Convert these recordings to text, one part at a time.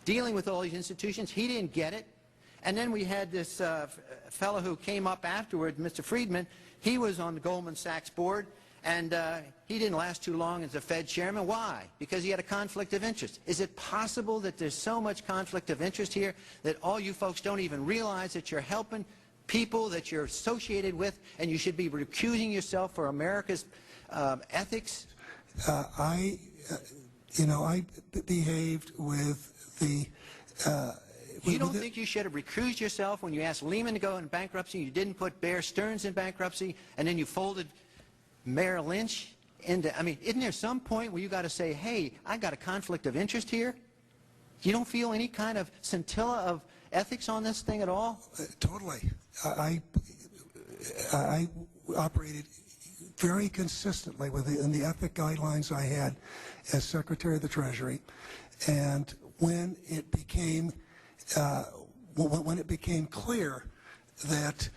dealing with all these institutions. He didn't get it. And then we had this fellow who came up afterward, Mr. Friedman. He was on the Goldman Sachs board, and he didn't last too long as a Fed chairman. Why? Because he had a conflict of interest. Is it possible that there's so much conflict of interest here that all you folks don't even realize that you're helping people that you're associated with, and you should be recusing yourself for America's ethics? I behaved with the... You don't think you should have recused yourself when you asked Lehman to go in bankruptcy, you didn't put Bear Stearns in bankruptcy, and then you folded Merrill Lynch into... I mean, isn't there some point where you got to say, hey, I got a conflict of interest here? You don't feel any kind of scintilla of ethics on this thing at all? Totally. I operated very consistently within the ethic guidelines I had as Secretary of the Treasury, and when it became clear that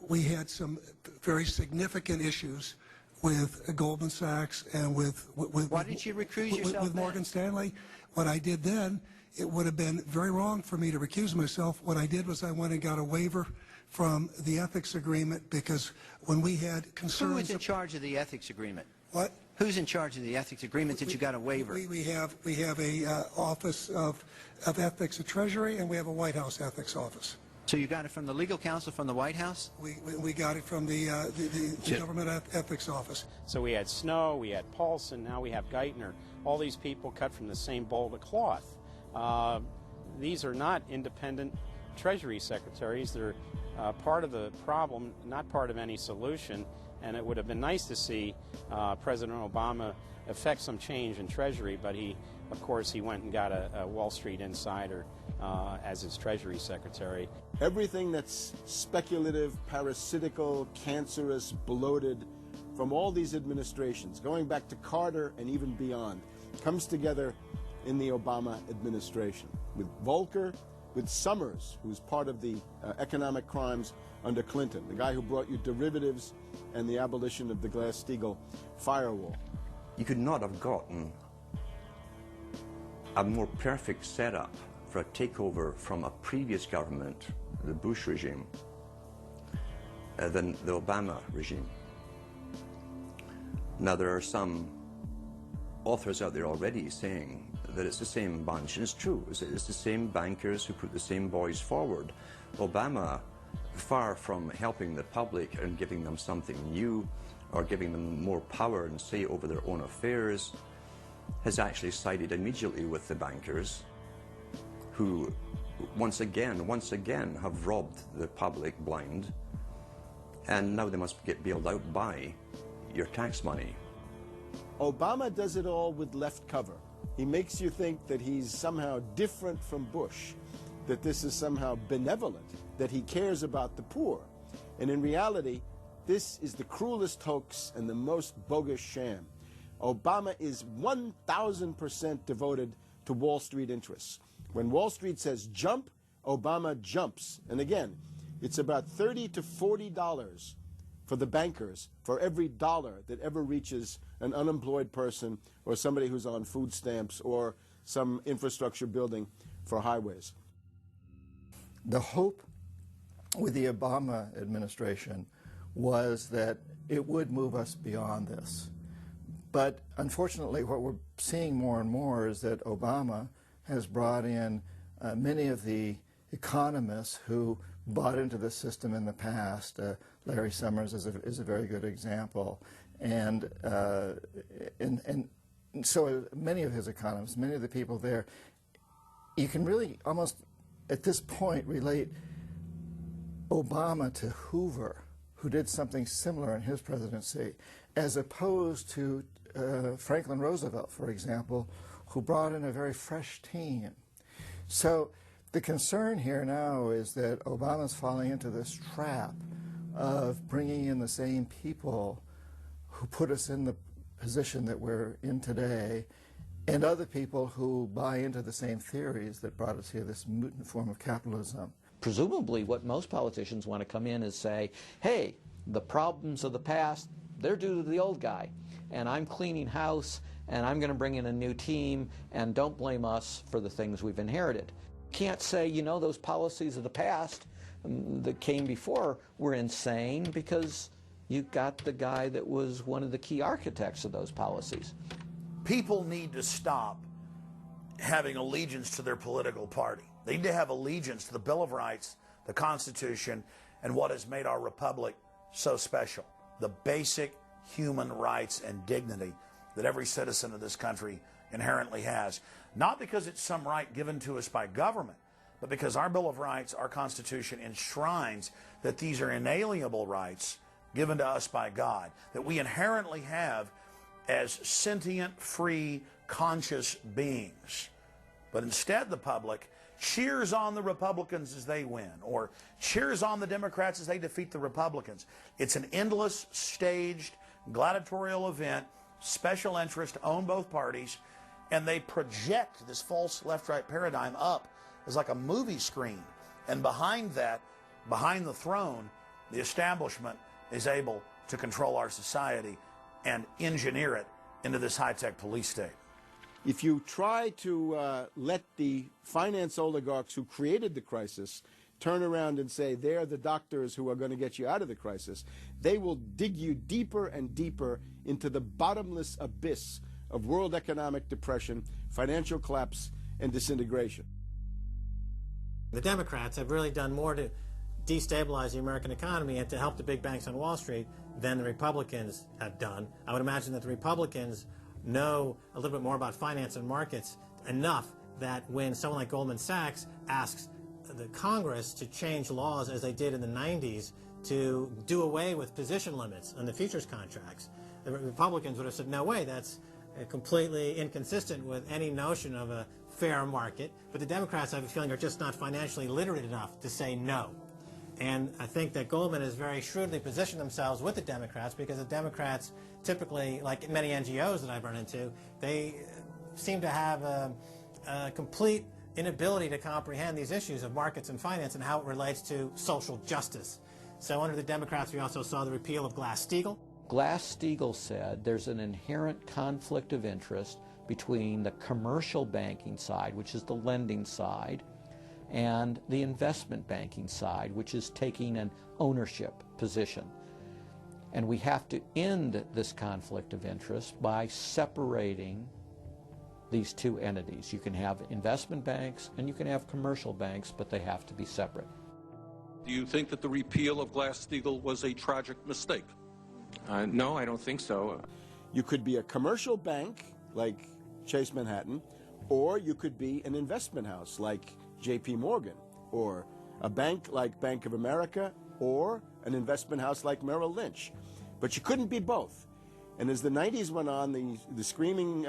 we had some very significant issues with Goldman Sachs and with why didn't you recuse yourself with Morgan Stanley, what I did then, it would have been very wrong for me to recuse myself. What I did was I went and got a waiver from the ethics agreement, because when we had concerns... Who is in charge of the ethics agreement? What? Who's in charge of the ethics agreement that you got a waiver? We have a Office of Ethics at Treasury, and we have a White House Ethics Office. So you got it from the legal counsel from the White House? We got it from the Government Ethics Office. So we had Snow, we had Paulson, now we have Geithner. All these people cut from the same bowl of cloth. These are not independent Treasury secretaries. They're part of the problem, not part of any solution. And it would have been nice to see President Obama effect some change in Treasury, but of course, he went and got a Wall Street insider as his Treasury Secretary. Everything that's speculative, parasitical, cancerous, bloated from all these administrations, going back to Carter and even beyond, comes together in the Obama administration. With Volcker, with Summers, who's part of the economic crimes under Clinton, the guy who brought you derivatives and the abolition of the Glass-Steagall firewall. You could not have gotten a more perfect setup for a takeover from a previous government, the Bush regime, than the Obama regime. Now, there are some authors out there already saying that it's the same bunch, and it's true. It's the same bankers who put the same boys forward. Obama, far from helping the public and giving them something new or giving them more power and say over their own affairs, has actually sided immediately with the bankers who once again have robbed the public blind, and now they must get bailed out by your tax money. Obama does it all with left cover. He makes you think that he's somehow different from Bush, that this is somehow benevolent, that he cares about the poor. And in reality, this is the cruelest hoax and the most bogus sham. Obama is 1,000% devoted to Wall Street interests. When Wall Street says jump, Obama jumps. And again, it's about $30 to $40 for the bankers for every dollar that ever reaches an unemployed person or somebody who's on food stamps or some infrastructure building for highways. The hope with the Obama administration was that it would move us beyond this. But unfortunately, what we're seeing more and more is that Obama has brought in many of the economists who bought into the system in the past. Larry Summers is a very good example. And so many of his economists, many of the people there, you can really almost at this point relate Obama to Hoover, who did something similar in his presidency, as opposed to Franklin Roosevelt, for example, who brought in a very fresh team. So the concern here now is that Obama's falling into this trap of bringing in the same people who put us in the position that we're in today, and other people who buy into the same theories that brought us here, this mutant form of capitalism. Presumably what most politicians want to come in is say, hey, the problems of the past, they're due to the old guy. and I'm cleaning house, and I'm going to bring in a new team, and don't blame us for the things we've inherited. Can't say, you know, those policies of the past that came before were insane, because you got the guy that was one of the key architects of those policies. People need to stop having allegiance to their political party. They need to have allegiance to the Bill of Rights, the Constitution, and what has made our republic so special. The basic human rights and dignity that every citizen of this country inherently has. Not because it's some right given to us by government, but because our Bill of Rights, our Constitution, enshrines that these are inalienable rights given to us by God, that we inherently have as sentient, free, conscious beings. But instead the public cheers on the Republicans as they win, or cheers on the Democrats as they defeat the Republicans. It's an endless, staged, gladiatorial event, special interest own both parties, and they project this false left-right paradigm up as like a movie screen. And behind that, behind the throne, the establishment is able to control our society and engineer it into this high-tech police state. If you try to let the finance oligarchs who created the crisis turn around and say they're the doctors who are going to get you out of the crisis, they will dig you deeper and deeper into the bottomless abyss of world economic depression, financial collapse, and disintegration. The Democrats have really done more to destabilize the American economy and to help the big banks on Wall Street than the Republicans have done. I would imagine that the Republicans know a little bit more about finance and markets enough that when someone like Goldman Sachs asks the Congress to change laws as they did in the 90s to do away with position limits on the futures contracts, the Republicans would have said, no way, that's completely inconsistent with any notion of a fair market. But the Democrats, I have a feeling, are just not financially literate enough to say no. And I think that Goldman has very shrewdly positioned themselves with the Democrats, because the Democrats typically, like many NGOs that I've run into, they seem to have a complete inability to comprehend these issues of markets and finance and how it relates to social justice. So under the Democrats, we also saw the repeal of Glass-Steagall. Glass-Steagall said there's an inherent conflict of interest between the commercial banking side, which is the lending side, and the investment banking side, which is taking an ownership position. And we have to end this conflict of interest by separating these two entities. You can have investment banks and you can have commercial banks, but they have to be separate. Do you think that the repeal of Glass-Steagall was a tragic mistake? No, I don't think so. You could be a commercial bank like Chase Manhattan, or you could be an investment house like J.P. Morgan, or a bank like Bank of America, or an investment house like Merrill Lynch. But you couldn't be both. And as the 90s went on, the screaming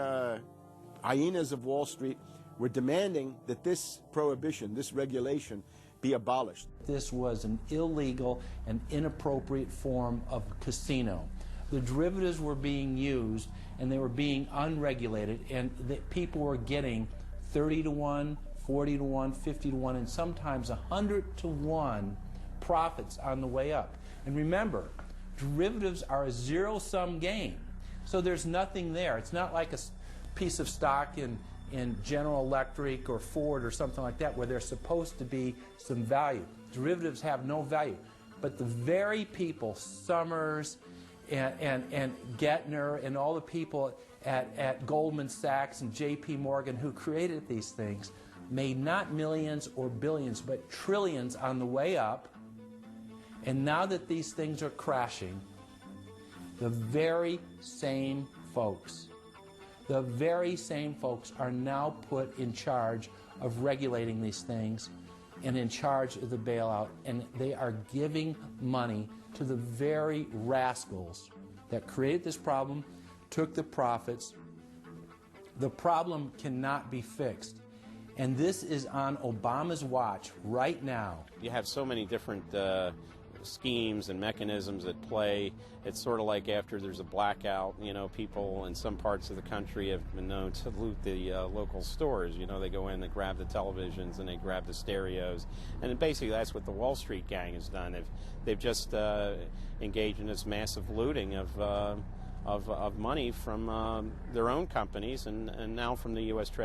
hyenas of Wall Street were demanding that this prohibition, this regulation, be abolished. This was an illegal and inappropriate form of casino. The derivatives were being used, and they were being unregulated, and people were getting 30 to 1, 40 to 1, 50 to 1, and sometimes 100 to 1 profits on the way up. And remember, derivatives are a zero-sum game, so there's nothing there. It's not like a piece of stock in General Electric or Ford or something like that where there's supposed to be some value. Derivatives have no value. But the very people, Summers and Gettner and all the people at Goldman Sachs and J.P. Morgan who created these things made not millions or billions but trillions on the way up. And now that these things are crashing, the very same folks are now put in charge of regulating these things and in charge of the bailout, and they are giving money to the very rascals that created this problem, took the profits. The problem cannot be fixed. And this is on Obama's watch right now. You have so many different schemes and mechanisms at play. It's sort of like after there's a blackout, you know, people in some parts of the country have been known to loot the local stores. You know, they go in, they grab the televisions, and they grab the stereos. And basically that's what the Wall Street gang has done. They've just engaged in this massive looting of of money from their own companies and now from the U.S. Treasury.